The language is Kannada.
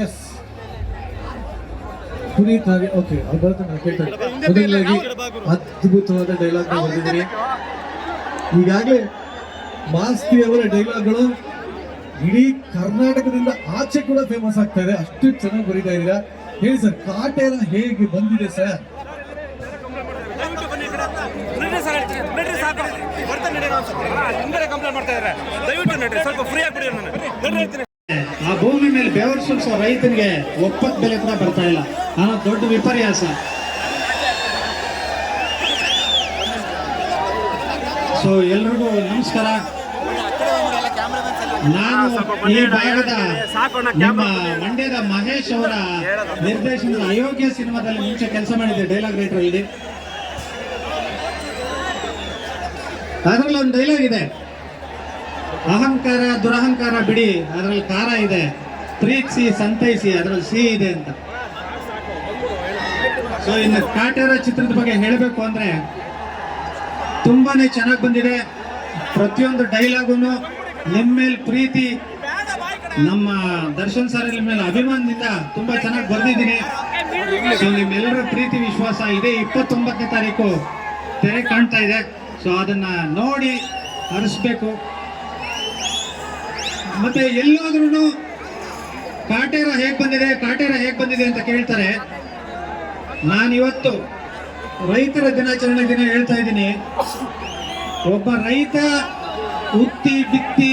ಎಸ್ ಪುನೀತ್ ಹಾಗೆ ಓಕೆ ಅವ್ರು ಬರ್ತಾನೆ ಕೇಳ್ತಾರೆ. ಮೊದಲನೇದಾಗಿ ಅದ್ಭುತವಾದ ಡೈಲಾಗ್ ಬಂದಿದ್ದೀರಿ. ಈಗಾಗಲೇ ಮಾಸ್ತಿ ಅವರ ಡೈಲಾಗ್ಗಳು ಇಡೀ ಕರ್ನಾಟಕದಿಂದ ಆಚೆ ಕೂಡ ಫೇಮಸ್ ಆಗ್ತಾ ಇದೆ, ಅಷ್ಟು ಚೆನ್ನಾಗಿ ಬರೀತಾ ಇದ್ದೀರಾ. ಹೇಳಿ ಸರ್, ಕಾಟೇರ ಹೇಗೆ ಬಂದಿದೆ ಸರ್? ಆ ಭೂಮಿ ಮೇಲೆ ಬೆವರು ಸುರಿಸೋ ರೈತನಿಗೆ ಒಪ್ಪತ್ ಬೆಲೆ ಕೂಡ ಬರ್ತಾ ಇಲ್ಲ ಅನ್ನೋ ದೊಡ್ಡ ವಿಪರ್ಯಾಸ. ಸೊ ಎಲ್ರಿಗೂ ನಮಸ್ಕಾರ. ನಾನು ಈ ಭಾಗದ ನಿಮ್ಮ ಮಂಡ್ಯದ ಮಹೇಶ್ ಅವರ ನಿರ್ದೇಶನದ ಅಯೋಗ್ಯ ಸಿನಿಮಾದಲ್ಲಿ ಮುಂಚೆ ಕೆಲಸ ಮಾಡಿದ್ದೆ, ಡೈಲಾಗ್ ರೈಟರ್ ಇಲ್ಲಿ. ಅದರಲ್ಲಿ ಒಂದು ಡೈಲಾಗ್ ಇದೆ, ಅಹಂಕಾರ ದುರಹಂಕಾರ ಬಿಡಿ, ಅದರಲ್ಲಿ ಕಾರ ಇದೆ, ಪ್ರೀತಿಸಿ ಸಂತೈಸಿ, ಅದರಲ್ಲಿ ಸಿ ಇದೆ ಅಂತ. ಸೊ ಇನ್ನು ಕಾಟೇರ ಚಿತ್ರದ ಬಗ್ಗೆ ಹೇಳಬೇಕು ಅಂದ್ರೆ ತುಂಬಾನೇ ಚೆನ್ನಾಗಿ ಬಂದಿದೆ. ಪ್ರತಿಯೊಂದು ಡೈಲಾಗು ನಿಮ್ಮ ಮೇಲೆ ಪ್ರೀತಿ, ನಮ್ಮ ದರ್ಶನ್ ಸರ್ ಮೇಲೆ ಅಭಿಮಾನದಿಂದ ತುಂಬಾ ಚೆನ್ನಾಗಿ ಬರ್ದಿದ್ದೀನಿ. ಸೊ ನಿಮ್ಮೆಲ್ಲರ ಪ್ರೀತಿ ವಿಶ್ವಾಸ ಇದೆ. 29ನೇ ತಾರೀಕು ತೆರೆ ಕಾಣ್ತಾ ಇದೆ. ಸೊ ಅದನ್ನ ನೋಡಿ ಹರಿಸ್ಬೇಕು. ಮತ್ತೆ ಎಲ್ಲಾದ್ರೂ ಕಾಟೇರ ಹೇಗ್ ಬಂದಿದೆ, ಕಾಟೇರ ಹೇಗ್ ಬಂದಿದೆ ಅಂತ ಕೇಳ್ತಾರೆ. ನಾನಿವತ್ತು ರೈತರ ದಿನಾಚರಣೆ ದಿನ ಹೇಳ್ತಾ ಇದ್ದೀನಿ, ಒಬ್ಬ ರೈತ ಉತ್ತಿ ಬಿತ್ತಿ